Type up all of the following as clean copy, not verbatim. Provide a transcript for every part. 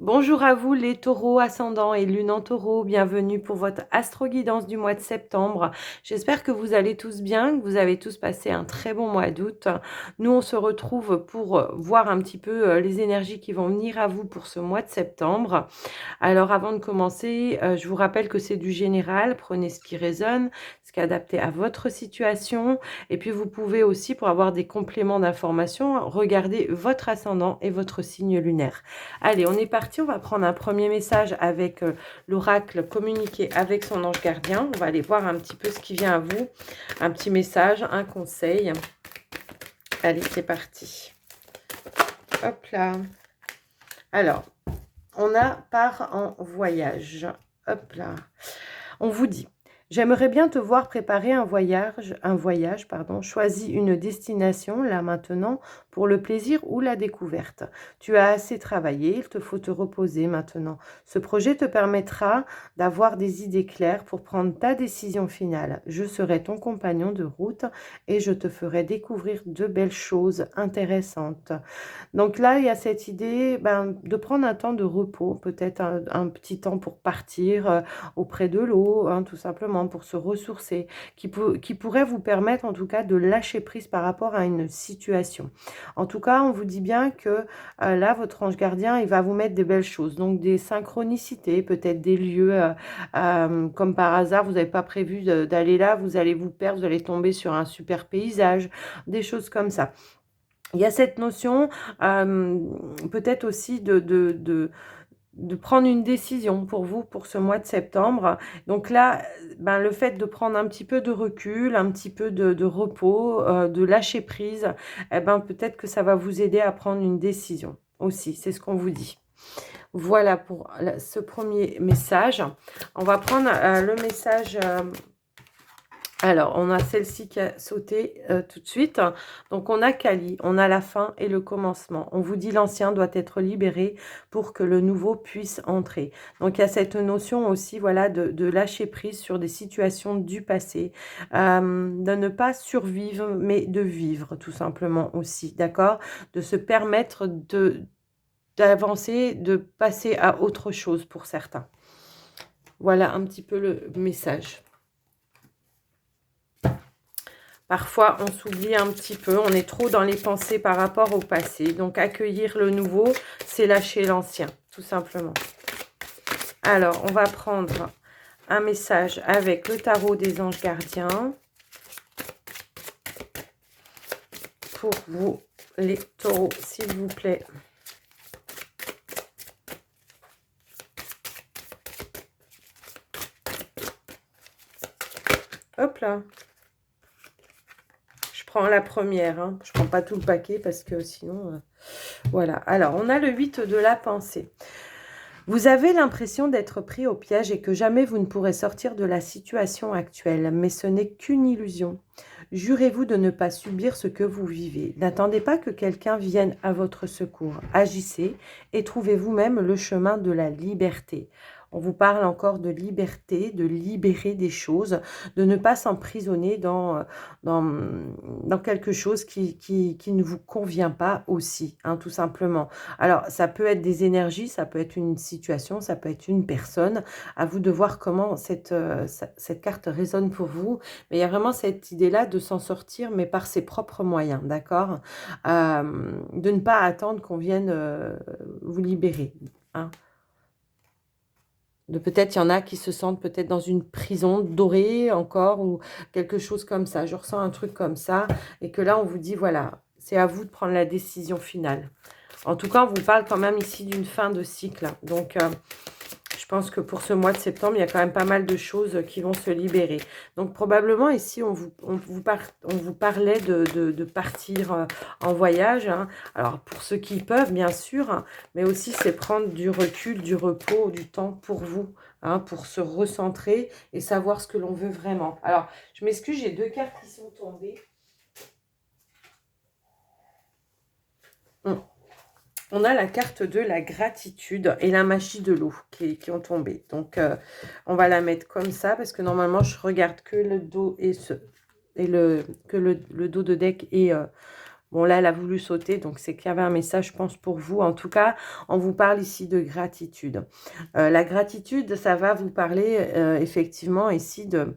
Bonjour à vous les taureaux ascendants et lune en taureau, bienvenue pour votre astro-guidance du mois de septembre. J'espère que vous allez tous bien, que vous avez tous passé un très bon mois d'août. Nous, on se retrouve pour voir un petit peu les énergies qui vont venir à vous pour ce mois de septembre. Alors avant de commencer, je vous rappelle que c'est du général, prenez ce qui résonne, ce qui est adapté à votre situation. Et puis vous pouvez aussi, pour avoir des compléments d'information, regarder votre ascendant et votre signe lunaire. Allez, on est parti, on va prendre un premier message avec l'oracle communiqué avec son ange gardien. On va aller voir un petit peu ce qui vient à vous. Un petit message, un conseil. Allez, c'est parti. Hop là. Alors, on a part en voyage. Hop là. On vous dit, j'aimerais bien te voir préparer un voyage, pardon. Choisis une destination, là maintenant, pour le plaisir ou la découverte. Tu as assez travaillé, il te faut te reposer maintenant. Ce projet te permettra d'avoir des idées claires pour prendre ta décision finale. Je serai ton compagnon de route et je te ferai découvrir de belles choses intéressantes. Donc là, il y a cette idée de prendre un temps de repos, peut-être un petit temps pour partir auprès de l'eau, hein, tout simplement, pour se ressourcer, qui pourrait vous permettre en tout cas de lâcher prise par rapport à une situation. En tout cas, on vous dit bien que là, votre ange gardien, il va vous mettre des belles choses, donc des synchronicités, peut-être des lieux, comme par hasard, vous n'avez pas prévu d'aller là, vous allez vous perdre, vous allez tomber sur un super paysage, des choses comme ça. Il y a cette notion, peut-être aussi de prendre une décision pour vous, pour ce mois de septembre. Donc là, le fait de prendre un petit peu de recul, un petit peu de repos, de lâcher prise, peut-être que ça va vous aider à prendre une décision aussi. C'est ce qu'on vous dit. Voilà pour ce premier message. On va prendre le message... alors, on a celle-ci qui a sauté tout de suite. Donc, on a Kali, on a la fin et le commencement. On vous dit l'ancien doit être libéré pour que le nouveau puisse entrer. Donc, il y a cette notion aussi, voilà, de lâcher prise sur des situations du passé, de ne pas survivre, mais de vivre tout simplement aussi, d'accord? De se permettre d'avancer, de passer à autre chose pour certains. Voilà un petit peu le message. Parfois, on s'oublie un petit peu, on est trop dans les pensées par rapport au passé. Donc, accueillir le nouveau, c'est lâcher l'ancien, tout simplement. Alors, on va prendre un message avec le tarot des anges gardiens. Pour vous, les taureaux, s'il vous plaît. Hop là. Je prends la première, hein. Je ne prends pas tout le paquet parce que sinon... voilà. Alors, on a le 8 de la pensée. Vous avez l'impression d'être pris au piège et que jamais vous ne pourrez sortir de la situation actuelle, mais ce n'est qu'une illusion. Jurez-vous de ne pas subir ce que vous vivez. N'attendez pas que quelqu'un vienne à votre secours. Agissez et trouvez vous-même le chemin de la liberté. On vous parle encore de liberté, de libérer des choses, de ne pas s'emprisonner dans quelque chose qui ne vous convient pas aussi, hein, tout simplement. Alors, ça peut être des énergies, ça peut être une situation, ça peut être une personne. À vous de voir comment cette carte résonne pour vous. Mais il y a vraiment cette idée-là de s'en sortir, mais par ses propres moyens, d'accord? De ne pas attendre qu'on vienne vous libérer, hein. Peut-être, il y en a qui se sentent peut-être dans une prison dorée encore ou quelque chose comme ça. Je ressens un truc comme ça et que là, on vous dit, voilà, c'est à vous de prendre la décision finale. En tout cas, on vous parle quand même ici d'une fin de cycle. Donc, je pense que pour ce mois de septembre, il y a quand même pas mal de choses qui vont se libérer. Donc, probablement, ici, on vous parlait de partir en voyage, hein. Alors, pour ceux qui peuvent, bien sûr, hein, mais aussi, c'est prendre du recul, du repos, du temps pour vous, hein, pour se recentrer et savoir ce que l'on veut vraiment. Alors, je m'excuse, j'ai deux cartes qui sont tombées. On a la carte de la gratitude et la magie de l'eau qui ont tombé. Donc, on va la mettre comme ça parce que normalement, je regarde que le dos et le dos de deck et Bon, là, elle a voulu sauter, donc c'est qu'il y avait un message, je pense, pour vous. En tout cas, on vous parle ici de gratitude. La gratitude, ça va vous parler effectivement ici de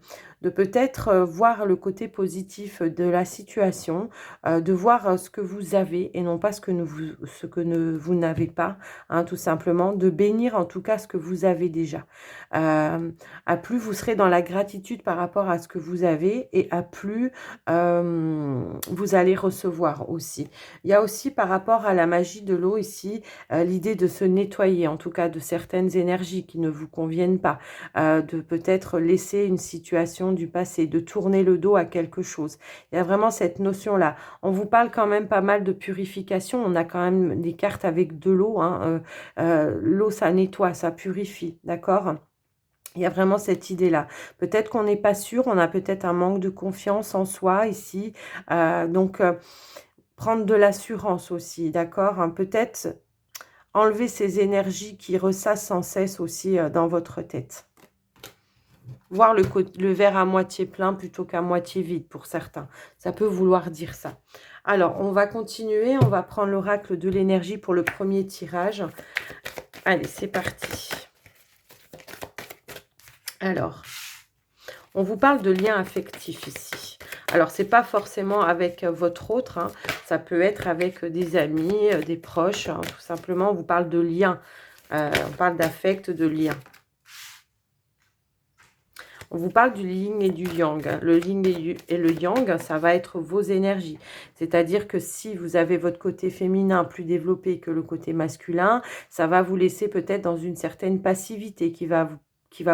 peut-être voir le côté positif de la situation, de voir ce que vous avez et non pas ce que vous n'avez pas, hein, tout simplement, de bénir en tout cas ce que vous avez déjà. À plus vous serez dans la gratitude par rapport à ce que vous avez et à plus vous allez recevoir aussi. Il y a aussi par rapport à la magie de l'eau ici, l'idée de se nettoyer, en tout cas de certaines énergies qui ne vous conviennent pas, de peut-être laisser une situation du passé, de tourner le dos à quelque chose. Il y a vraiment cette notion-là. On vous parle quand même pas mal de purification. On a quand même des cartes avec de l'eau, hein. L'eau, ça nettoie, ça purifie, d'accord? Il y a vraiment cette idée-là. Peut-être qu'on n'est pas sûr, on a peut-être un manque de confiance en soi ici. Donc, prendre de l'assurance aussi, d'accord, hein? Peut-être enlever ces énergies qui ressassent sans cesse aussi dans votre tête. Voir le verre à moitié plein plutôt qu'à moitié vide pour certains. Ça peut vouloir dire ça. Alors, on va continuer. On va prendre l'oracle de l'énergie pour le premier tirage. Allez, c'est parti. Alors, on vous parle de lien affectif ici. Alors, c'est pas forcément avec votre autre, hein. Ça peut être avec des amis, des proches, hein. Tout simplement, on vous parle de lien. On parle d'affect, de lien. On vous parle du yin et du yang. Le yin et le yang, ça va être vos énergies. C'est-à-dire que si vous avez votre côté féminin plus développé que le côté masculin, ça va vous laisser peut-être dans une certaine passivité qui va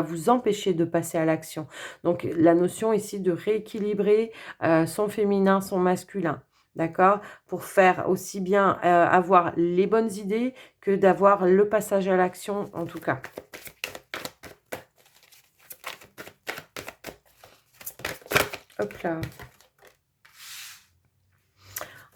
vous empêcher de passer à l'action. Donc, la notion ici de rééquilibrer son féminin, son masculin. D'accord? Pour faire aussi bien avoir les bonnes idées que d'avoir le passage à l'action, en tout cas. Hop là.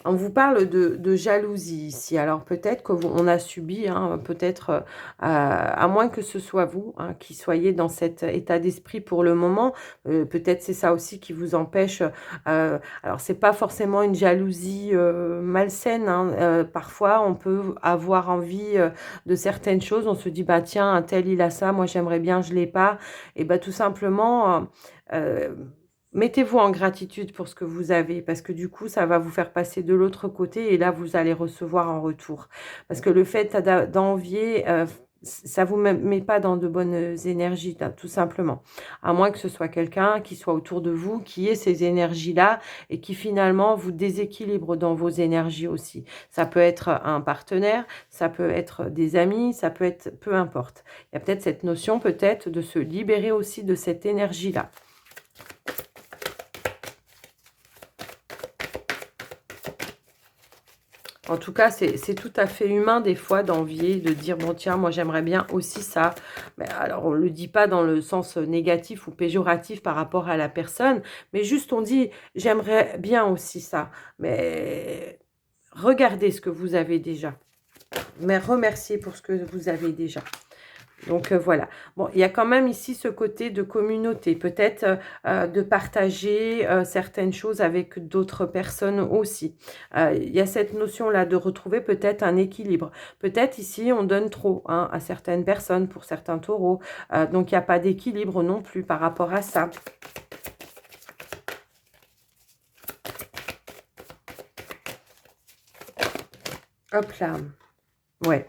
On vous parle de jalousie ici. Alors peut-être qu'on a subi, hein, peut-être, à moins que ce soit vous hein, qui soyez dans cet état d'esprit pour le moment, peut-être c'est ça aussi qui vous empêche. Alors c'est pas forcément une jalousie malsaine, hein, parfois on peut avoir envie de certaines choses, on se dit bah tiens un tel il a ça, moi j'aimerais bien, je l'ai pas, et bah tout simplement mettez-vous en gratitude pour ce que vous avez parce que du coup, ça va vous faire passer de l'autre côté et là, vous allez recevoir en retour. Parce que le fait d'envier, ça vous met pas dans de bonnes énergies, tout simplement. À moins que ce soit quelqu'un qui soit autour de vous, qui ait ces énergies-là et qui finalement vous déséquilibre dans vos énergies aussi. Ça peut être un partenaire, ça peut être des amis, ça peut être peu importe. Il y a peut-être cette notion peut-être de se libérer aussi de cette énergie-là. En tout cas, c'est tout à fait humain des fois d'envier, de dire, bon tiens, moi j'aimerais bien aussi ça. Mais alors, on ne le dit pas dans le sens négatif ou péjoratif par rapport à la personne, mais juste on dit, j'aimerais bien aussi ça. Mais regardez ce que vous avez déjà. Mais remerciez pour ce que vous avez déjà. Donc voilà. Bon, il y a quand même ici ce côté de communauté, peut-être de partager certaines choses avec d'autres personnes aussi. Il y a cette notion-là de retrouver peut-être un équilibre. Peut-être ici, on donne trop hein, à certaines personnes pour certains taureaux. Donc il n'y a pas d'équilibre non plus par rapport à ça. Hop là. Ouais.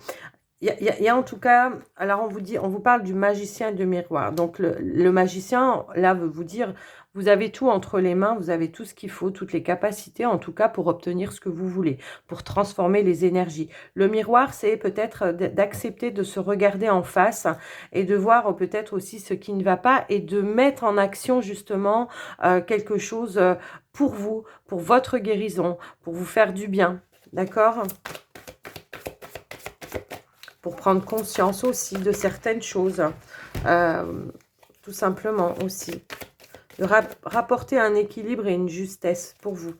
Il y a en tout cas, alors on vous parle du magicien et du miroir. Donc le magicien, là, veut vous dire, vous avez tout entre les mains, vous avez tout ce qu'il faut, toutes les capacités, en tout cas, pour obtenir ce que vous voulez, pour transformer les énergies. Le miroir, c'est peut-être d'accepter de se regarder en face et de voir peut-être aussi ce qui ne va pas et de mettre en action justement quelque chose pour vous, pour votre guérison, pour vous faire du bien. D'accord ? Pour prendre conscience aussi de certaines choses, tout simplement aussi. De rapporter un équilibre et une justesse pour vous.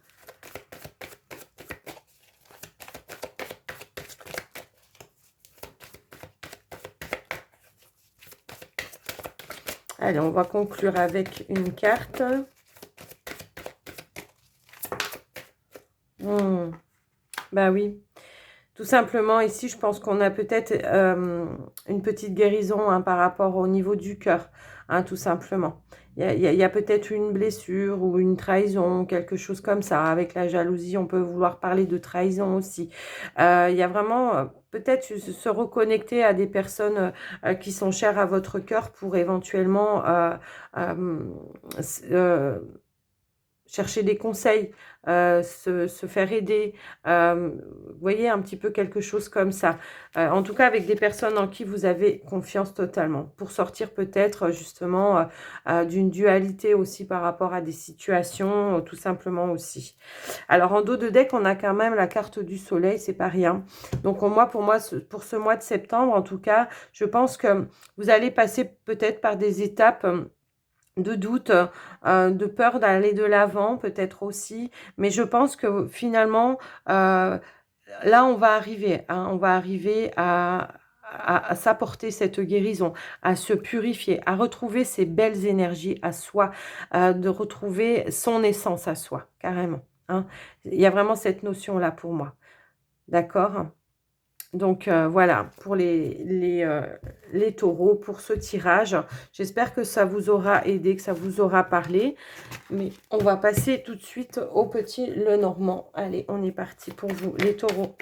Allez, on va conclure avec une carte. Bah oui. Tout simplement, ici, je pense qu'on a peut-être une petite guérison hein, par rapport au niveau du cœur, hein, tout simplement. Il y a peut-être une blessure ou une trahison, quelque chose comme ça. Avec la jalousie, on peut vouloir parler de trahison aussi. Il y a vraiment peut-être se reconnecter à des personnes qui sont chères à votre cœur pour éventuellement euh, s- euh, chercher des conseils, se faire aider, vous voyez un petit peu quelque chose comme ça. En tout cas avec des personnes en qui vous avez confiance totalement, pour sortir peut-être justement d'une dualité aussi par rapport à des situations, tout simplement aussi. Alors en dos de deck, on a quand même la carte du soleil, c'est pas rien. Donc pour moi, pour ce mois de septembre, en tout cas, je pense que vous allez passer peut-être par des étapes de doute, de peur d'aller de l'avant peut-être aussi. Mais je pense que finalement, là, on va arriver, hein, on va arriver à s'apporter cette guérison, à se purifier, à retrouver ses belles énergies à soi, de retrouver son essence à soi, carrément. Hein. Il y a vraiment cette notion-là pour moi. D'accord? Donc voilà, pour les taureaux, pour ce tirage. J'espère que ça vous aura aidé, que ça vous aura parlé. Mais on va passer tout de suite au petit Lenormand. Allez, on est parti pour vous, les taureaux.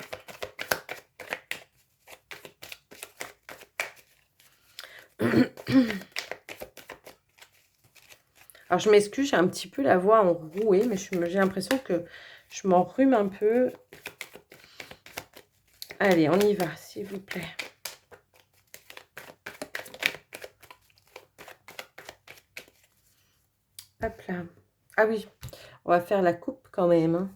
Alors, je m'excuse, j'ai un petit peu la voix enrouée, mais j'ai l'impression que je m'enrhume un peu. Allez, on y va, s'il vous plaît. Hop là. Ah oui, on va faire la coupe quand même.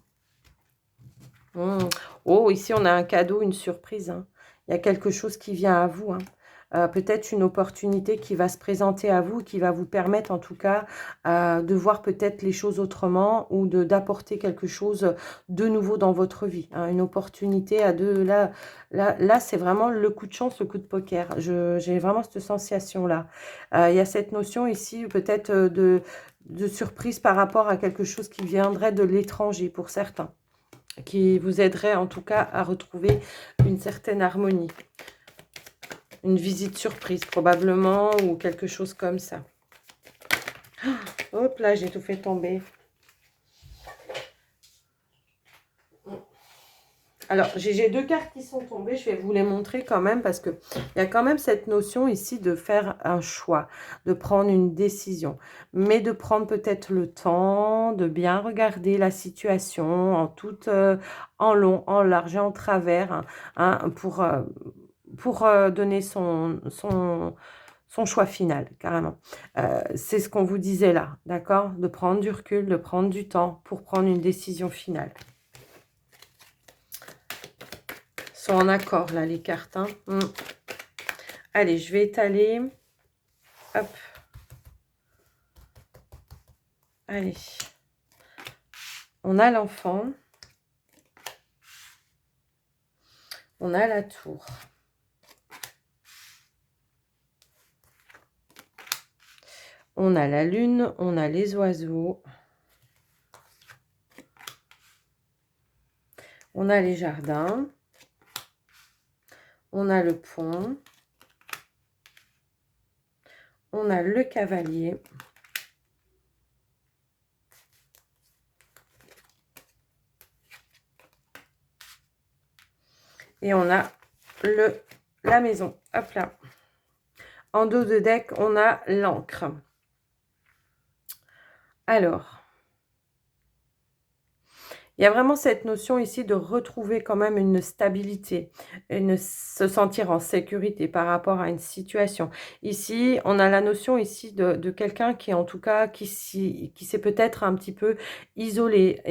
Hein. Oh, ici, on a un cadeau, une surprise. Hein. Il y a quelque chose qui vient à vous. Hein. Peut-être une opportunité qui va se présenter à vous, qui va vous permettre en tout cas de voir peut-être les choses autrement ou d'apporter quelque chose de nouveau dans votre vie. Hein. Une opportunité à deux. Là c'est vraiment le coup de chance, le coup de poker. J'ai vraiment cette sensation-là. Il y a cette notion ici peut-être de surprise par rapport à quelque chose qui viendrait de l'étranger pour certains, qui vous aiderait en tout cas à retrouver une certaine harmonie. Une visite surprise probablement ou quelque chose comme ça. Hop là, j'ai tout fait tomber. Alors, j'ai deux cartes qui sont tombées. Je vais vous les montrer quand même parce qu'il y a quand même cette notion ici de faire un choix, de prendre une décision. Mais de prendre peut-être le temps de bien regarder la situation en tout, en long, en large et en travers hein, pour donner son choix final, carrément. C'est ce qu'on vous disait là, d'accord? De prendre du recul, de prendre du temps pour prendre une décision finale. Sont en accord là les cartes. Hein. Allez, je vais étaler. Hop. Allez. On a l'enfant. On a la tour. On a la lune, on a les oiseaux. On a les jardins. On a le pont. On a le cavalier. Et on a la maison. Hop là. En dos de deck, on a l'encre. Alors, il y a vraiment cette notion ici de retrouver quand même une stabilité, se sentir en sécurité par rapport à une situation. Ici, on a la notion ici de quelqu'un qui, en tout cas, qui s'est peut-être un petit peu isolé,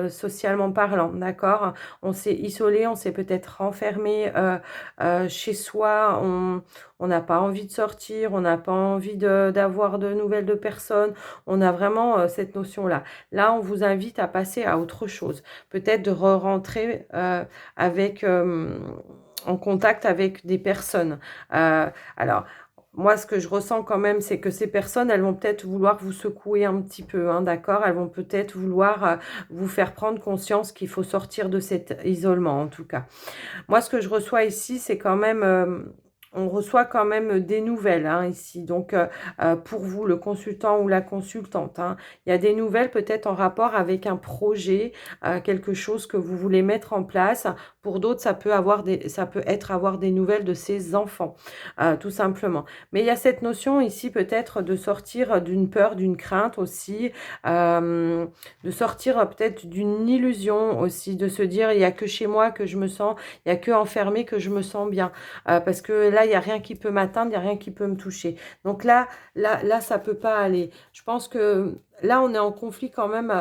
socialement parlant, d'accord? On s'est isolé, on s'est peut-être renfermé chez soi, on n'a pas envie de sortir, on n'a pas envie d'avoir de nouvelles de personnes, on a vraiment cette notion-là. Là, on vous invite à passer à autre chose. Peut-être de re-rentrer en contact avec des personnes. Alors, moi, ce que je ressens quand même, c'est que ces personnes, elles vont peut-être vouloir vous secouer un petit peu, hein, d'accord? Elles vont peut-être vouloir, vous faire prendre conscience qu'il faut sortir de cet isolement, en tout cas. Moi, ce que je reçois ici, c'est quand même, on reçoit quand même des nouvelles, hein, ici. Donc, pour vous, le consultant ou la consultante, hein, il y a des nouvelles peut-être en rapport avec un projet, quelque chose que vous voulez mettre en place. Pour d'autres, ça peut être avoir des nouvelles de ses enfants, tout simplement. Mais il y a cette notion ici peut-être de sortir d'une peur, d'une crainte aussi, de sortir peut-être d'une illusion aussi, de se dire il y a que chez moi que je me sens, il y a que enfermé que je me sens bien, parce que là il y a rien qui peut m'atteindre, il y a rien qui peut me toucher. Donc là ça peut pas aller. Je pense que là on est en conflit quand même.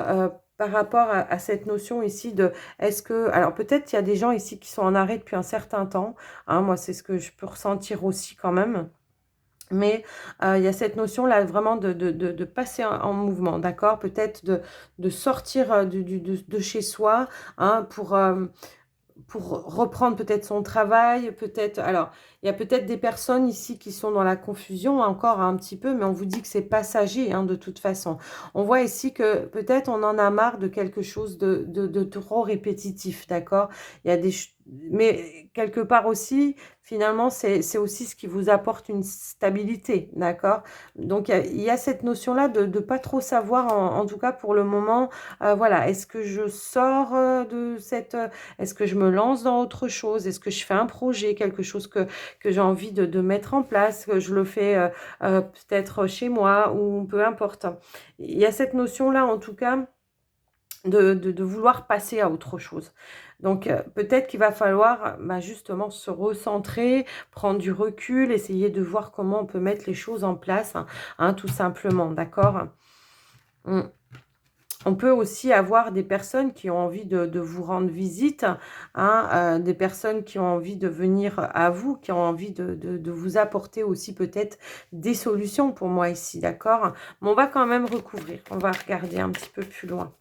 Par rapport à cette notion ici de est-ce que alors peut-être il y a des gens ici qui sont en arrêt depuis un certain temps, hein, moi c'est ce que je peux ressentir aussi quand même. Mais il y a cette notion-là vraiment de passer en mouvement, d'accord? Peut-être de sortir de chez soi, hein, pour reprendre peut-être son travail, peut-être alors, il y a peut-être des personnes ici qui sont dans la confusion encore un petit peu, mais on vous dit que c'est passager, hein, de toute façon. On voit ici que peut-être on en a marre de quelque chose de trop répétitif, d'accord? Il y a des mais quelque part aussi, finalement, c'est aussi ce qui vous apporte une stabilité, d'accord? Donc il y a cette notion-là de pas trop savoir, en tout cas pour le moment, voilà, est-ce que je sors, de cette, est-ce que je me lance dans autre chose? Est-ce que je fais un projet, quelque chose que j'ai envie de mettre en place, que je le fais peut-être chez moi ou peu importe. Il y a cette notion-là, en tout cas, de vouloir passer à autre chose. Donc, peut-être qu'il va falloir bah, justement se recentrer, prendre du recul, essayer de voir comment on peut mettre les choses en place, hein, tout simplement, d'accord? Mm. On peut aussi avoir des personnes qui ont envie de vous rendre visite, hein, des personnes qui ont envie de venir à vous, qui ont envie de vous apporter aussi peut-être des solutions pour moi ici, d'accord? Mais on va quand même recouvrir, on va regarder un petit peu plus loin.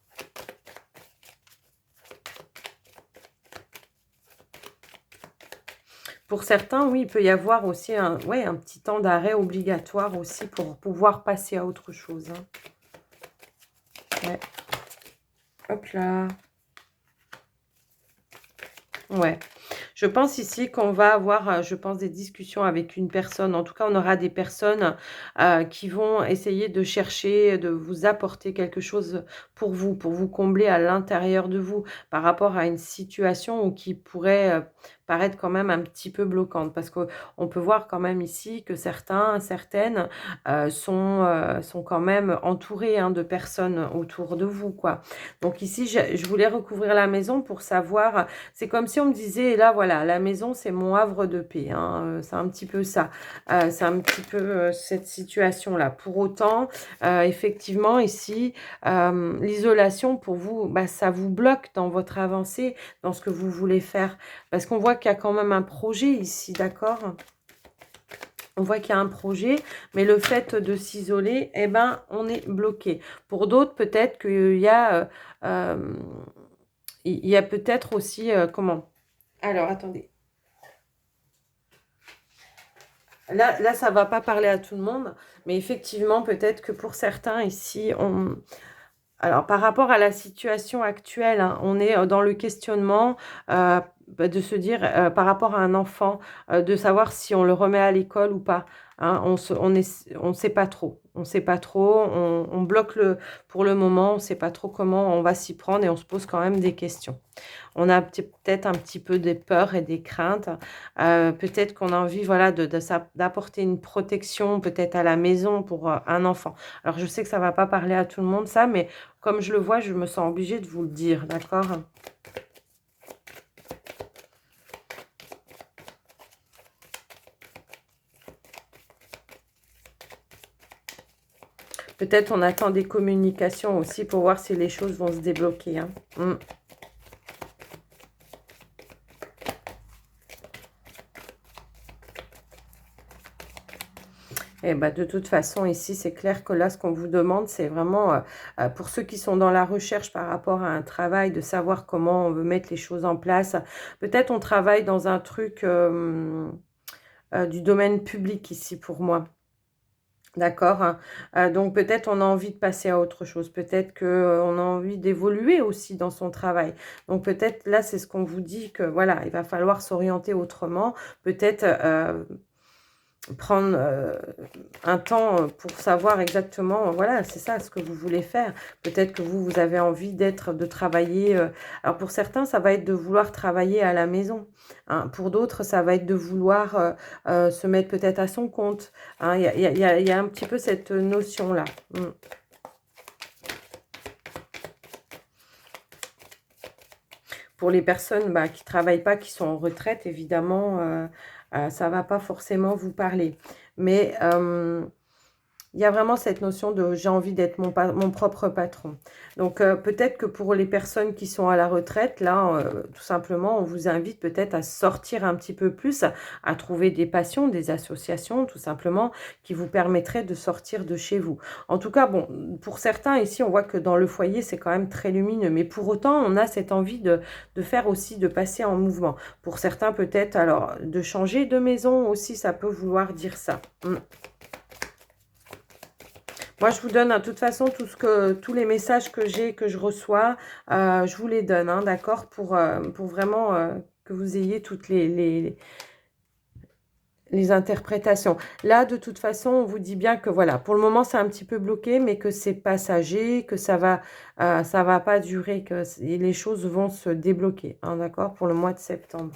Pour certains, oui, il peut y avoir aussi ouais, un petit temps d'arrêt obligatoire aussi pour pouvoir passer à autre chose, hein. Ouais. Hop là. Ouais. Je pense ici qu'on va avoir, je pense, des discussions avec une personne. En tout cas, on aura des personnes qui vont essayer de chercher, de vous apporter quelque chose pour vous combler à l'intérieur de vous par rapport à une situation ou qui pourrait paraître quand même un petit peu bloquante. Parce qu'on peut voir quand même ici que certaines sont quand même entourés, hein, de personnes autour de vous, quoi. Donc ici, je voulais recouvrir la maison pour savoir, c'est comme si on me disait, et là voilà, la maison c'est mon havre de paix, hein, c'est un petit peu ça, c'est un petit peu cette situation-là. Pour autant, effectivement ici, l'isolation pour vous, bah, ça vous bloque dans votre avancée, dans ce que vous voulez faire, parce qu'on voit qu'il y a quand même un projet ici, d'accord? On voit qu'il y a un projet, mais le fait de s'isoler, eh ben, on est bloqué. Pour d'autres, peut-être qu'il y a, il y a peut-être aussi, comment? Alors, attendez. Là, ça va pas parler à tout le monde, mais effectivement, peut-être que pour certains ici, alors, par rapport à la situation actuelle, hein, on est dans le questionnement, bah, de se dire, par rapport à un enfant, de savoir si on le remet à l'école ou pas, hein. On sait pas trop. On sait pas trop, on bloque pour le moment, on sait pas trop comment on va s'y prendre et on se pose quand même des questions. On a peut-être un petit peu des peurs et des craintes. Peut-être qu'on a envie, voilà, d'apporter une protection peut-être à la maison pour, un enfant. Alors je sais que ça va pas parler à tout le monde ça, mais comme je le vois, je me sens obligée de vous le dire, d'accord? Peut-être on attend des communications aussi pour voir si les choses vont se débloquer, hein. Mmh. Et bah, de toute façon, ici, c'est clair que là, ce qu'on vous demande, c'est vraiment, pour ceux qui sont dans la recherche par rapport à un travail, de savoir comment on veut mettre les choses en place. Peut-être on travaille dans un truc, du domaine public ici pour moi. D'accord, hein. Donc peut-être on a envie de passer à autre chose. Peut-être qu'on a envie d'évoluer aussi dans son travail. Donc peut-être là, c'est ce qu'on vous dit que voilà, il va falloir s'orienter autrement. Peut-être, prendre, un temps, pour savoir exactement, voilà, c'est ça ce que vous voulez faire. Peut-être que vous avez envie de travailler, alors pour certains, ça va être de vouloir travailler à la maison, hein. Pour d'autres, ça va être de vouloir, se mettre peut-être à son compte, hein. Il y a un petit peu cette notion-là. Mmh. Pour les personnes, bah, qui travaillent pas, qui sont en retraite, évidemment, ça va pas forcément vous parler. Mais, il y a vraiment cette notion de j'ai envie d'être mon propre patron. Donc, peut-être que pour les personnes qui sont à la retraite, là, tout simplement, on vous invite peut-être à sortir un petit peu plus, à trouver des passions, des associations, tout simplement, qui vous permettraient de sortir de chez vous. En tout cas, bon, pour certains, ici, on voit que dans le foyer, c'est quand même très lumineux. Mais pour autant, on a cette envie de faire aussi, de passer en mouvement. Pour certains, peut-être, alors, de changer de maison aussi, ça peut vouloir dire ça. Mmh. Moi, je vous donne, hein, de toute façon, tous les messages que j'ai, que je reçois, je vous les donne, hein, d'accord? Pour vraiment que vous ayez toutes les interprétations. Là, de toute façon, on vous dit bien que voilà, pour le moment, c'est un petit peu bloqué, mais que c'est passager, que ça va pas durer, que les choses vont se débloquer, hein, d'accord? Pour le mois de septembre.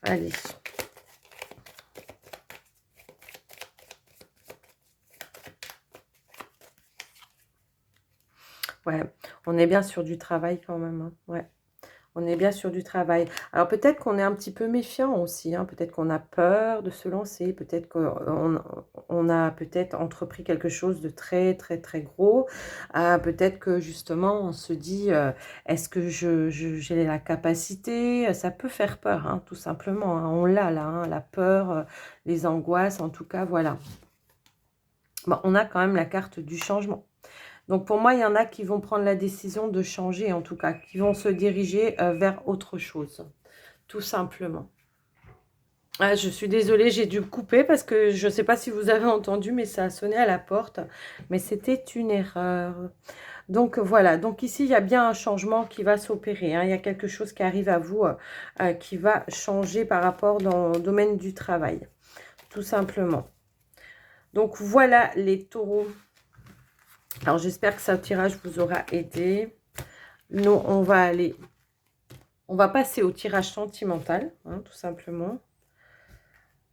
Allez. Ouais, on est bien sur du travail quand même, hein. Ouais. On est bien sur du travail. Alors peut-être qu'on est un petit peu méfiant aussi, hein, peut-être qu'on a peur de se lancer, peut-être qu'on a peut-être entrepris quelque chose de très, très, très gros. Peut-être que justement on se dit, est-ce que j'ai la capacité? Ça peut faire peur, hein, tout simplement, hein. On l'a là, hein, la peur, les angoisses, en tout cas, voilà. Bon, on a quand même la carte du changement. Donc pour moi, il y en a qui vont prendre la décision de changer, en tout cas, qui vont se diriger vers autre chose, tout simplement. Ah, je suis désolée, j'ai dû couper parce que je ne sais pas si vous avez entendu, mais ça a sonné à la porte. Mais c'était une erreur. Donc voilà, donc ici, il y a bien un changement qui va s'opérer, hein. Il y a quelque chose qui arrive à vous, qui va changer par rapport dans le domaine du travail, tout simplement. Donc voilà les taureaux. Alors j'espère que ce tirage vous aura aidé. Nous, on va passer au tirage sentimental, hein, tout simplement.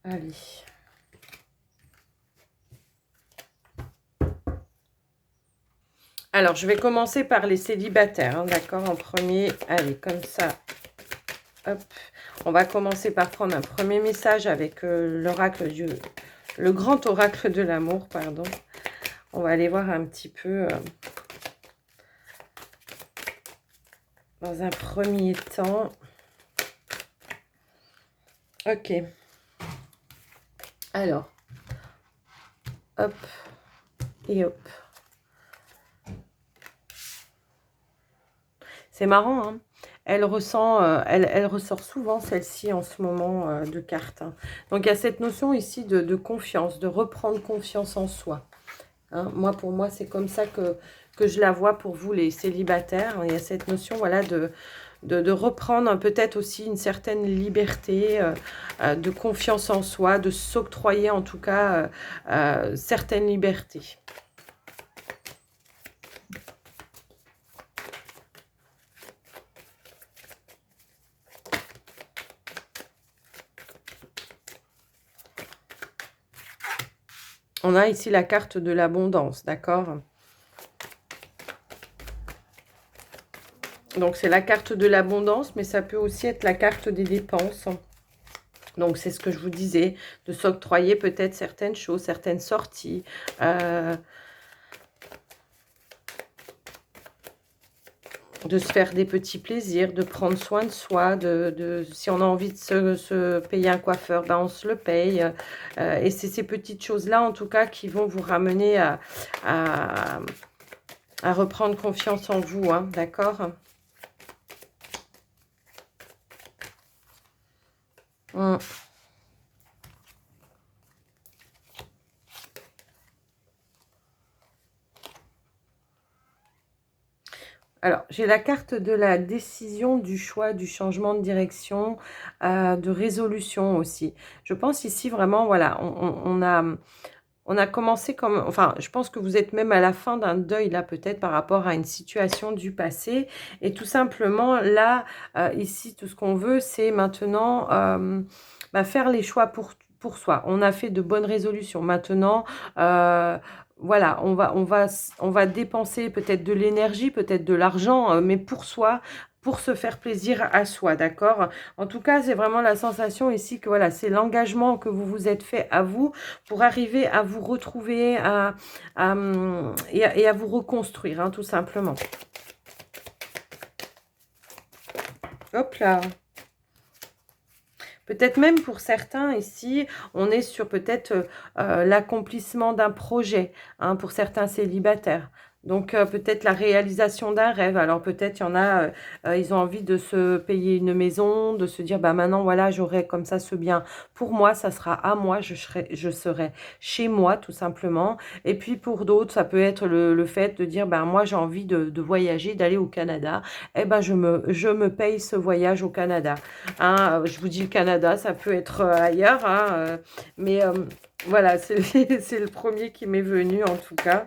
Allez. Alors, je vais commencer par les célibataires, hein, d'accord, en premier. Allez, comme ça. Hop. On va commencer par prendre un premier message avec l'oracle le grand oracle de l'amour, pardon. On va aller voir un petit peu dans un premier temps. Ok. Alors, hop et hop. C'est marrant, hein. Elle ressort souvent, celle-ci, en ce moment, de carte, hein. Donc, il y a cette notion ici de confiance, de reprendre confiance en soi, hein. Moi, pour moi, c'est comme ça que je la vois pour vous, les célibataires. Il y a cette notion, voilà, de reprendre peut-être aussi une certaine liberté, de confiance en soi, de s'octroyer, en tout cas, certaines libertés. On a ici la carte de l'abondance, d'accord? Donc, c'est la carte de l'abondance, mais ça peut aussi être la carte des dépenses. Donc, c'est ce que je vous disais, de s'octroyer peut-être certaines choses, certaines sorties. De se faire des petits plaisirs, de prendre soin de soi, si on a envie de se payer un coiffeur, ben on se le paye. Et c'est ces petites choses-là, en tout cas, qui vont vous ramener à reprendre confiance en vous, hein, d'accord? Mmh. Alors, j'ai la carte de la décision, du choix, du changement de direction, de résolution aussi. Je pense ici vraiment, voilà, on a commencé comme enfin, je pense que vous êtes même à la fin d'un deuil là, peut-être par rapport à une situation du passé et tout simplement là, ici, tout ce qu'on veut, c'est maintenant, bah, faire les choix pour soi. On a fait de bonnes résolutions. Maintenant, voilà, on va dépenser peut-être de l'énergie, peut-être de l'argent, mais pour soi, pour se faire plaisir à soi, d'accord? En tout cas, c'est vraiment la sensation ici que voilà, c'est l'engagement que vous vous êtes fait à vous pour arriver à vous retrouver, et à vous reconstruire, hein, tout simplement. Hop là! Peut-être même pour certains ici, on est sur peut-être, l'accomplissement d'un projet, hein, pour certains célibataires. Donc, peut-être la réalisation d'un rêve. Alors peut-être il y en a, ils ont envie de se payer une maison, de se dire: «Bah, maintenant voilà, j'aurai comme ça ce bien pour moi, ça sera à moi, je serai chez moi», tout simplement. Et puis pour d'autres, ça peut être le fait de dire: «Ben, moi j'ai envie de voyager, d'aller au Canada. Et ben, je me paye ce voyage au Canada». Hein, je vous dis le Canada, ça peut être, ailleurs, hein, mais voilà, c'est c'est le premier qui m'est venu en tout cas.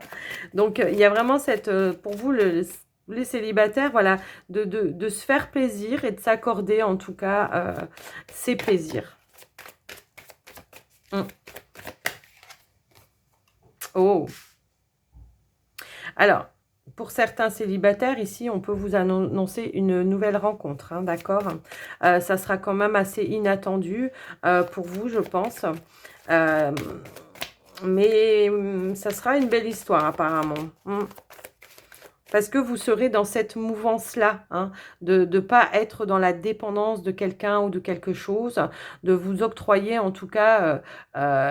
Donc il y a vraiment cette, pour vous les célibataires, voilà, de se faire plaisir et de s'accorder en tout cas, ces plaisirs. Mmh. Oh! Alors, pour certains célibataires, ici, on peut vous annoncer une nouvelle rencontre, hein, d'accord? Ça sera quand même assez inattendu, pour vous, je pense. Hem, mais ça sera une belle histoire apparemment. Mmh. Parce que vous serez dans cette mouvance-là, hein, de ne pas être dans la dépendance de quelqu'un ou de quelque chose, de vous octroyer en tout cas,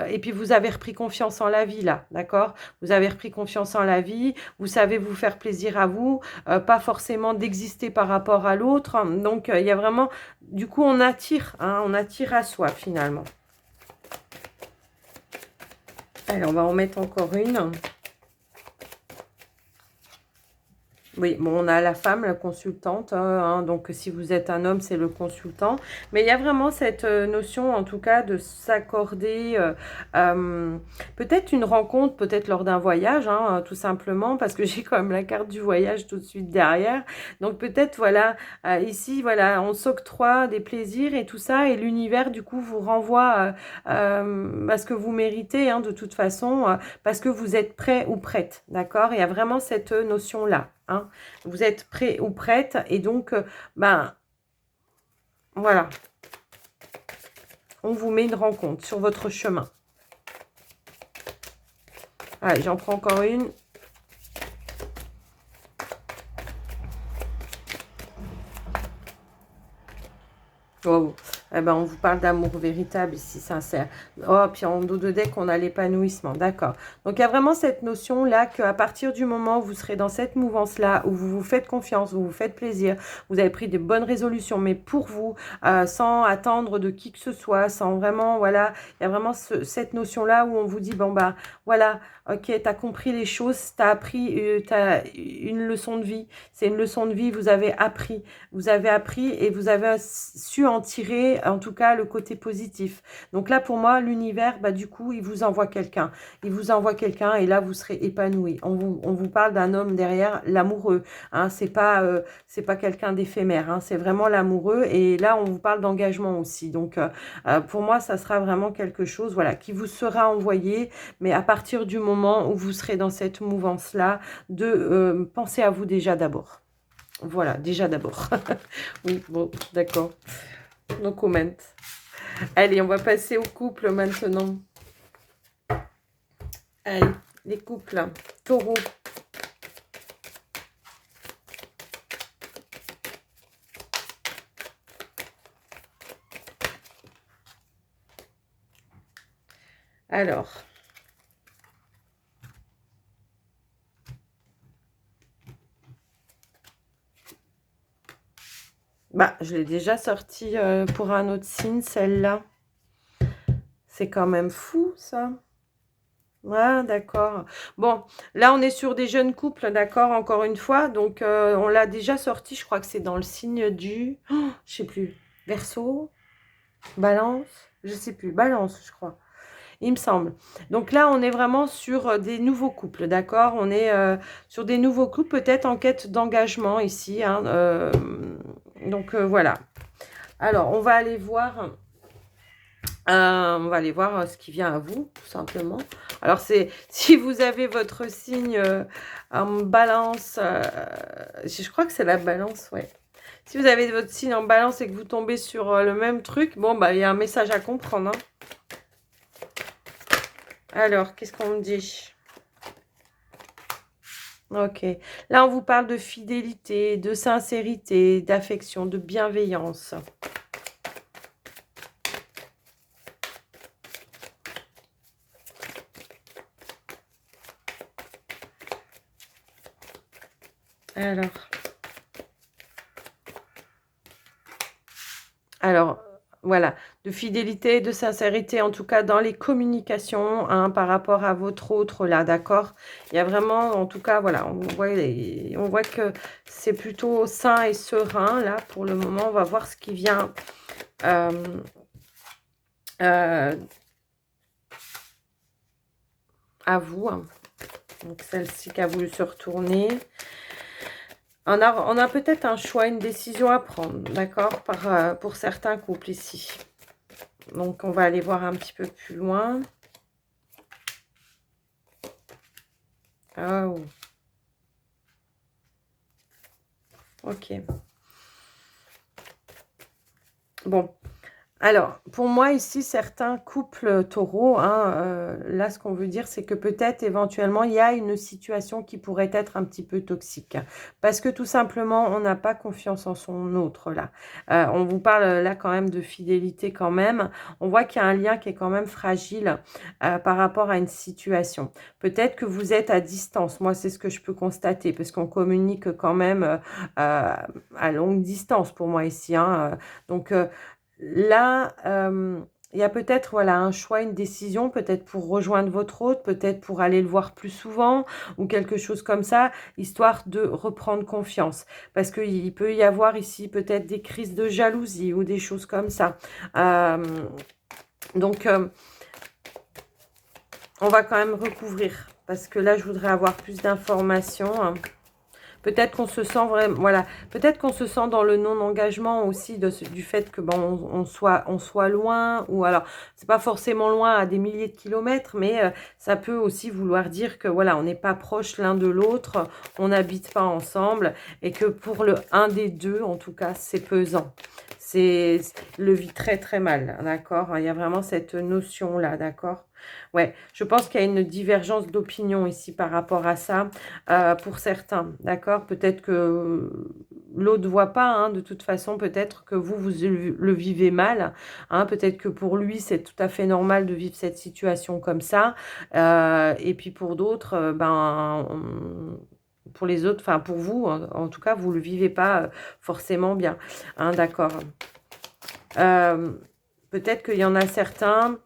et puis vous avez repris confiance en la vie là, d'accord? Vous avez repris confiance en la vie, vous savez vous faire plaisir à vous, pas forcément d'exister par rapport à l'autre. Donc, il y a vraiment du coup on attire, hein, on attire à soi finalement. Allez, on va en mettre encore une. Oui, bon, on a la femme, la consultante, hein, donc si vous êtes un homme, c'est le consultant. Mais il y a vraiment cette notion, en tout cas, de s'accorder peut-être une rencontre, peut-être lors d'un voyage, hein, tout simplement, parce que j'ai quand même la carte du voyage tout de suite derrière. Donc peut-être, voilà, ici, voilà, on s'octroie des plaisirs et tout ça, et l'univers, du coup, vous renvoie à ce que vous méritez, hein, de toute façon, parce que vous êtes prêt ou prête, d'accord? Il y a vraiment cette notion-là. Hein. Vous êtes prêt ou prête et donc, ben, voilà, on vous met une rencontre sur votre chemin. Allez, j'en prends encore une. Oh, eh ben, on vous parle d'amour véritable ici, sincère. Oh, puis en dos de deck, on a l'épanouissement, d'accord. Donc, il y a vraiment cette notion-là qu'à partir du moment où vous serez dans cette mouvance-là, où vous vous faites confiance, vous vous faites plaisir, vous avez pris de bonnes résolutions, mais pour vous, sans attendre de qui que ce soit, sans vraiment, voilà, il y a vraiment cette notion-là où on vous dit, bon, bah, voilà, ok, tu as compris les choses, tu as appris, tu as une leçon de vie, c'est une leçon de vie, vous avez appris et vous avez su en tirer, en tout cas, le côté positif. Donc là, pour moi, l'univers, bah, du coup, il vous envoie quelqu'un. Il vous envoie quelqu'un et là, vous serez épanoui. On vous parle d'un homme derrière, l'amoureux. Hein, c'est pas quelqu'un d'éphémère. Hein, c'est vraiment l'amoureux. Et là, on vous parle d'engagement aussi. Donc, pour moi, ça sera vraiment quelque chose, voilà, qui vous sera envoyé. Mais à partir du moment où vous serez dans cette mouvance-là, de penser à vous déjà d'abord. Voilà, déjà d'abord. Oui, bon, d'accord. No comment. Allez, on va passer au couple maintenant. Allez, les couples. Taureau. Alors, Bah, je l'ai déjà sortie pour un autre signe, celle-là. C'est quand même fou, ça. Ouais, d'accord. Bon, là, on est sur des jeunes couples, d'accord, encore une fois. Donc, on l'a déjà sorti, je crois que c'est dans le signe du... je sais plus. Verseau, Balance, je sais plus. Balance, je crois. Il me semble. Donc là, on est vraiment sur des nouveaux couples, d'accord? On est sur des nouveaux couples, peut-être en quête d'engagement ici, hein, donc, voilà. Alors, on va aller voir ce qui vient à vous, tout simplement. Alors, c'est si vous avez votre signe en balance, je crois que c'est la balance, ouais. Si vous avez votre signe en balance et que vous tombez sur le même truc, bon, bah, il y a un message à comprendre, hein. Alors, qu'est-ce qu'on me dit? Ok. Là, on vous parle de fidélité, de sincérité, d'affection, de bienveillance. Alors, voilà, de fidélité, de sincérité, en tout cas dans les communications, hein, par rapport à votre autre là, d'accord? Il y a vraiment, en tout cas, voilà, on voit que c'est plutôt sain et serein là pour le moment. On va voir ce qui vient euh, euh, à vous, hein. Donc celle-ci qui a voulu se retourner. On a peut-être un choix, une décision à prendre, d'accord, pour certains couples ici. Donc, on va aller voir un petit peu plus loin. Oh, ok. Bon, alors, pour moi, ici, certains couples taureaux, hein, là, ce qu'on veut dire, c'est que peut-être, éventuellement, il y a une situation qui pourrait être un petit peu toxique. Parce que, tout simplement, on n'a pas confiance en son autre, là. On vous parle, là, quand même, de fidélité, quand même. On voit qu'il y a un lien qui est quand même fragile par rapport à une situation. Peut-être que vous êtes à distance. Moi, c'est ce que je peux constater, parce qu'on communique quand même à longue distance, pour moi, ici, hein. Donc, là, il y a peut-être voilà, un choix, une décision, peut-être pour rejoindre votre hôte, peut-être pour aller le voir plus souvent ou quelque chose comme ça, histoire de reprendre confiance. Parce qu'il peut y avoir ici peut-être des crises de jalousie ou des choses comme ça. Euh, donc, on va quand même recouvrir parce que là, je voudrais avoir plus d'informations, hein. Peut-être qu'on se sent vraiment, voilà, peut-être qu'on se sent dans le non-engagement aussi du fait que bon, on soit loin, ou alors c'est pas forcément loin à des milliers de kilomètres, mais ça peut aussi vouloir dire que voilà, on n'est pas proche l'un de l'autre, on n'habite pas ensemble, et que pour le un des deux, en tout cas, c'est pesant. C'est le vit très très mal, d'accord? Il y a vraiment cette notion-là, d'accord? Ouais, je pense qu'il y a une divergence d'opinion ici par rapport à ça pour certains, d'accord? Peut-être que l'autre ne voit pas, hein, de toute façon, peut-être que vous le vivez mal, hein, peut-être que pour lui, c'est tout à fait normal de vivre cette situation comme ça, et puis pour d'autres, pour les autres, enfin pour vous, en tout cas, vous ne le vivez pas forcément bien, hein, d'accord? Euh, Peut-être qu'il y en a certains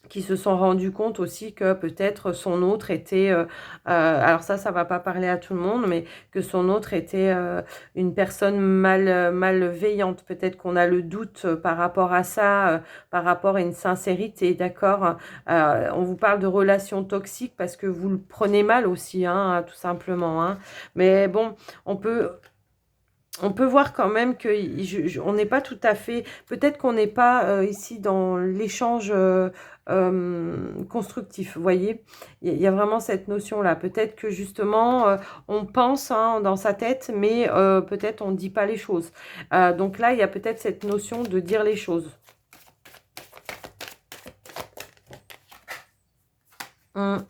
qui se sont rendus compte aussi que peut-être son autre était, alors ça va pas parler à tout le monde, mais que son autre était une personne malveillante. Peut-être qu'on a le doute par rapport à ça, par rapport à une sincérité, d'accord? On vous parle de relations toxiques parce que vous le prenez mal aussi, hein, tout simplement, hein. Mais bon, on peut... On peut voir quand même que on n'est pas tout à fait... Peut-être qu'on n'est pas ici dans l'échange constructif, vous voyez. Il y a vraiment cette notion-là. Peut-être que justement, on pense, hein, dans sa tête, mais peut-être on ne dit pas les choses. Donc là, il y a peut-être cette notion de dire les choses. Hum.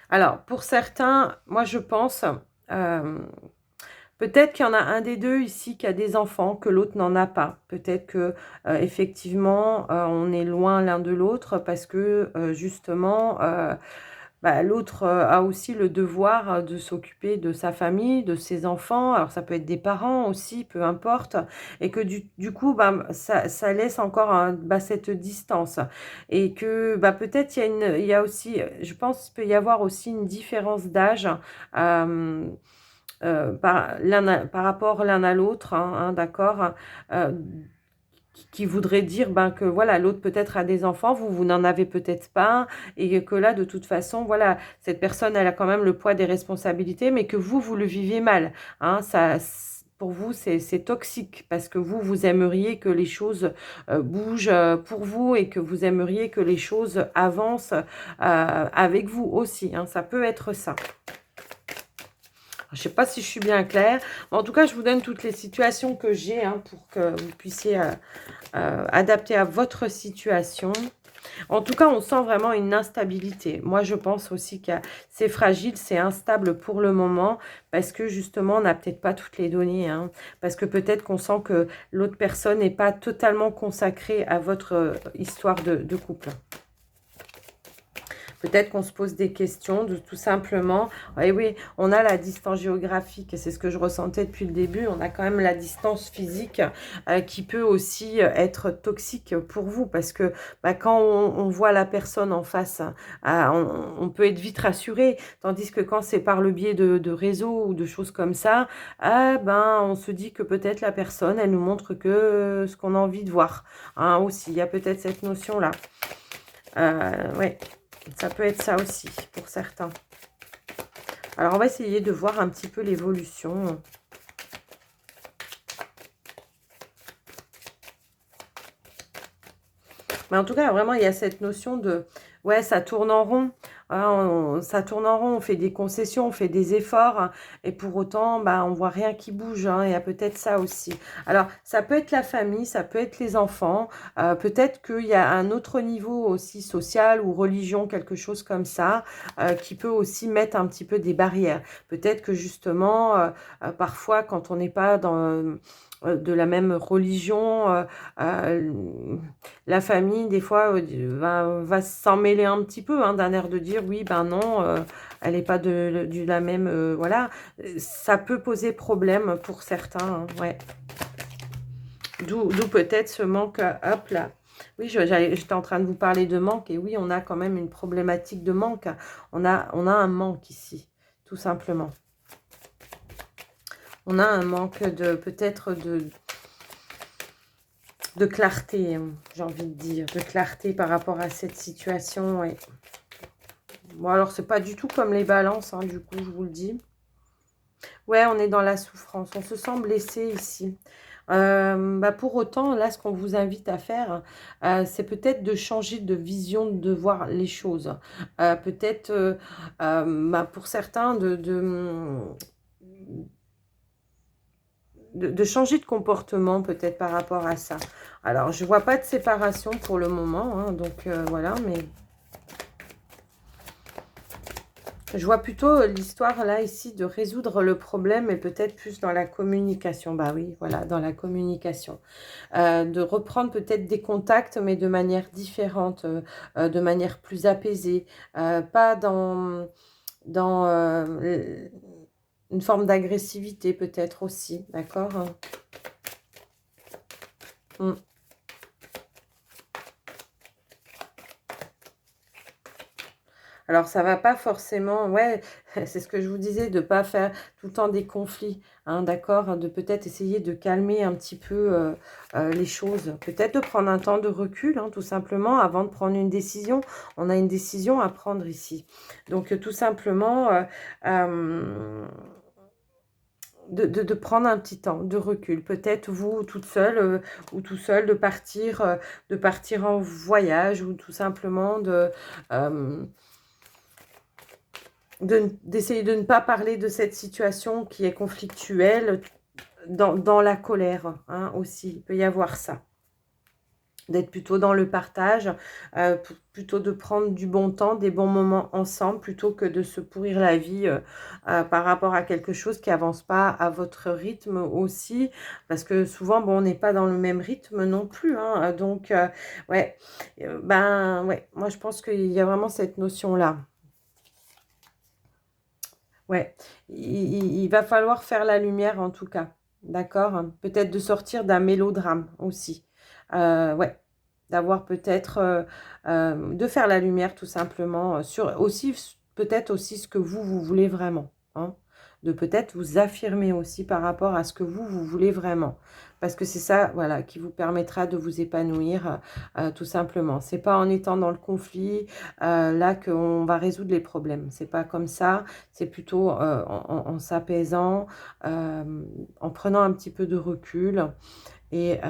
Alors, pour certains, moi je pense... euh, peut-être qu'il y en a un des deux ici qui a des enfants, que l'autre n'en a pas. Peut-être que effectivement, on est loin l'un de l'autre parce que justement, bah, l'autre a aussi le devoir de s'occuper de sa famille, de ses enfants. Alors ça peut être des parents aussi, peu importe. Et que du coup, bah, ça laisse encore bah, cette distance. Et que bah, peut-être il y a aussi, je pense, qu'il peut y avoir aussi une différence d'âge. euh, par rapport l'un à l'autre, d'accord, euh, qui voudrait dire ben, que voilà, l'autre peut-être a des enfants, vous n'en avez peut-être pas, et que là, de toute façon, voilà, cette personne, elle a quand même le poids des responsabilités, mais que vous le vivez mal. Ça, pour vous, c'est toxique, parce que vous aimeriez que les choses bougent pour vous, et que vous aimeriez que les choses avancent avec vous aussi. Ça peut être ça. Je ne sais pas si je suis bien claire. En tout cas, je vous donne toutes les situations que j'ai pour que vous puissiez adapter à votre situation. En tout cas, on sent vraiment une instabilité. Moi, je pense aussi que c'est fragile, c'est instable pour le moment parce que justement, on n'a peut-être pas toutes les données. Parce que peut-être qu'on sent que l'autre personne n'est pas totalement consacrée à votre histoire de couple. Peut-être qu'on se pose des questions de tout simplement. Et oui, on a la distance géographique, c'est ce que je ressentais depuis le début. On a quand même la distance physique qui peut aussi être toxique pour vous parce que bah, quand on voit la personne en face, on peut être vite rassuré. Tandis que quand c'est par le biais de réseaux ou de choses comme ça, ben, on se dit que peut-être la personne, elle nous montre que ce qu'on a envie de voir. Aussi, il y a peut-être cette notion-là. Ouais. Ça peut être ça aussi, pour certains. Alors, on va essayer de voir un petit peu l'évolution. Mais en tout cas, vraiment, il y a cette notion de... Ouais, ça tourne en rond. Ça tourne en rond, on fait des concessions, on fait des efforts. Et pour autant, bah, on voit rien qui bouge. Il y a peut-être ça aussi. Alors, ça peut être la famille, ça peut être les enfants. Peut-être qu'il y a un autre niveau aussi social ou religion, quelque chose comme ça, qui peut aussi mettre un petit peu des barrières. Peut-être que justement, parfois, quand on n'est pas dans... de la même religion, la famille, des fois, va s'en mêler un petit peu, d'un air de dire, oui, ben non, elle n'est pas de la même... voilà, ça peut poser problème pour certains, ouais. D'où peut-être ce manque, hop là. Oui, j'étais en train de vous parler de manque, et oui, on a quand même une problématique de manque. On a un manque ici, tout simplement. On a un manque de, peut-être de clarté, j'ai envie de dire, de clarté par rapport à cette situation. Ouais. Bon, alors, c'est pas du tout comme les balances, du coup, je vous le dis. Ouais, on est dans la souffrance, on se sent blessé ici. Bah pour autant, là, ce qu'on vous invite à faire, c'est peut-être de changer de vision, de voir les choses. Peut-être, bah, pour certains, de changer de comportement peut-être par rapport à ça. Alors, je vois pas de séparation pour le moment, donc voilà, mais je vois plutôt l'histoire là ici de résoudre le problème et peut-être plus dans la communication. Bah oui, voilà, dans la communication. De reprendre peut-être des contacts, mais de manière différente, de manière plus apaisée, pas dans une forme d'agressivité peut-être aussi, d'accord? Mm. Alors, ça va pas forcément, ouais, c'est ce que je vous disais, de pas faire tout le temps des conflits, d'accord? De peut-être essayer de calmer un petit peu les choses. Peut-être de prendre un temps de recul, tout simplement, avant de prendre une décision. On a une décision à prendre ici. Donc, tout simplement, de prendre un petit temps de recul. Peut-être vous, toute seule ou tout seul, de partir en voyage ou tout simplement d'essayer de ne pas parler de cette situation qui est conflictuelle dans la colère, aussi. Il peut y avoir ça. D'être plutôt dans le partage, plutôt de prendre du bon temps, des bons moments ensemble, plutôt que de se pourrir la vie par rapport à quelque chose qui avance pas à votre rythme aussi. Parce que souvent, bon, on n'est pas dans le même rythme non plus. Donc, ouais, ben, ouais, moi je pense qu'il y a vraiment cette notion-là. Ouais, il va falloir faire la lumière en tout cas, d'accord? Peut-être de sortir d'un mélodrame aussi. Ouais, d'avoir peut-être, de faire la lumière tout simplement, sur aussi peut-être aussi ce que vous voulez vraiment, hein. De peut-être vous affirmer aussi par rapport à ce que vous voulez vraiment. Parce que c'est ça, voilà, qui vous permettra de vous épanouir, tout simplement. C'est pas en étant dans le conflit, là qu'on va résoudre les problèmes. C'est pas comme ça. C'est plutôt en s'apaisant, en prenant un petit peu de recul et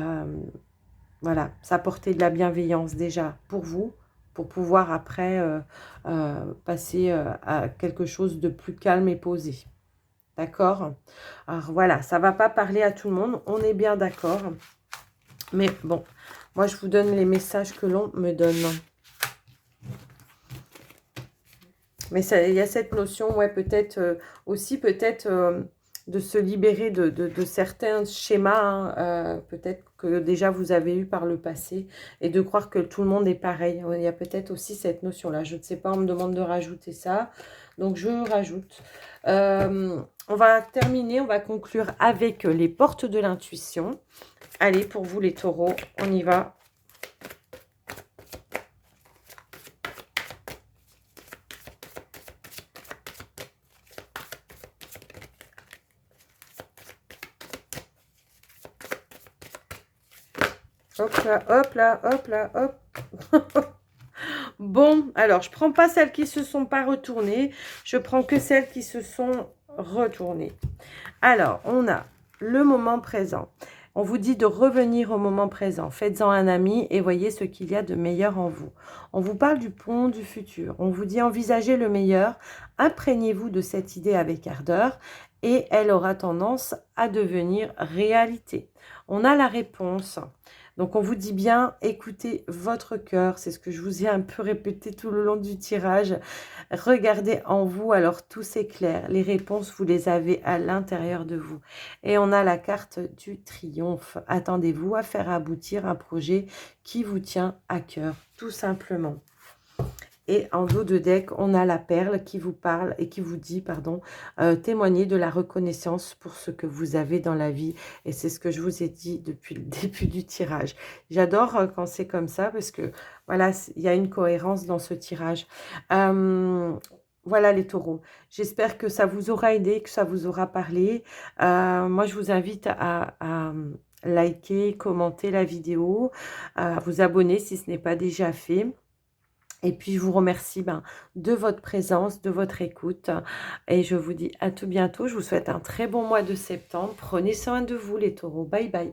voilà, s'apporter de la bienveillance déjà pour vous, pour pouvoir après passer à quelque chose de plus calme et posé. D'accord? Alors voilà, ça va pas parler à tout le monde, on est bien d'accord. Mais bon, moi je vous donne les messages que l'on me donne. Mais il y a cette notion, ouais, peut-être aussi, peut-être de se libérer de certains schémas, hein, peut-être que déjà vous avez eu par le passé, et de croire que tout le monde est pareil. Il y a peut-être aussi cette notion-là. Je ne sais pas, on me demande de rajouter ça, donc je rajoute. On va terminer, on va conclure avec les portes de l'intuition. Allez, pour vous les taureaux, on y va. Hop là, hop là, hop là, hop. Bon, alors, je prends pas celles qui se sont pas retournées. Je prends que celles qui se sont retournées. Alors, on a le moment présent. On vous dit de revenir au moment présent. Faites-en un ami et voyez ce qu'il y a de meilleur en vous. On vous parle du pont du futur. On vous dit envisagez le meilleur. Imprégnez-vous de cette idée avec ardeur et elle aura tendance à devenir réalité. On a la réponse. Donc, on vous dit bien, écoutez votre cœur. C'est ce que je vous ai un peu répété tout le long du tirage. Regardez en vous, alors tout s'éclaire. Les réponses, vous les avez à l'intérieur de vous. Et on a la carte du triomphe. Attendez-vous à faire aboutir un projet qui vous tient à cœur, tout simplement. Et en dos de deck, on a la perle qui vous parle et qui vous dit, pardon, témoignez de la reconnaissance pour ce que vous avez dans la vie. Et c'est ce que je vous ai dit depuis le début du tirage. J'adore quand c'est comme ça parce que, voilà, il y a une cohérence dans ce tirage. Voilà les taureaux. J'espère que ça vous aura aidé, que ça vous aura parlé. Moi, je vous invite à liker, commenter la vidéo, à vous abonner si ce n'est pas déjà fait. Et puis, je vous remercie de votre présence, de votre écoute. Et je vous dis à tout bientôt. Je vous souhaite un très bon mois de septembre. Prenez soin de vous, les taureaux. Bye bye.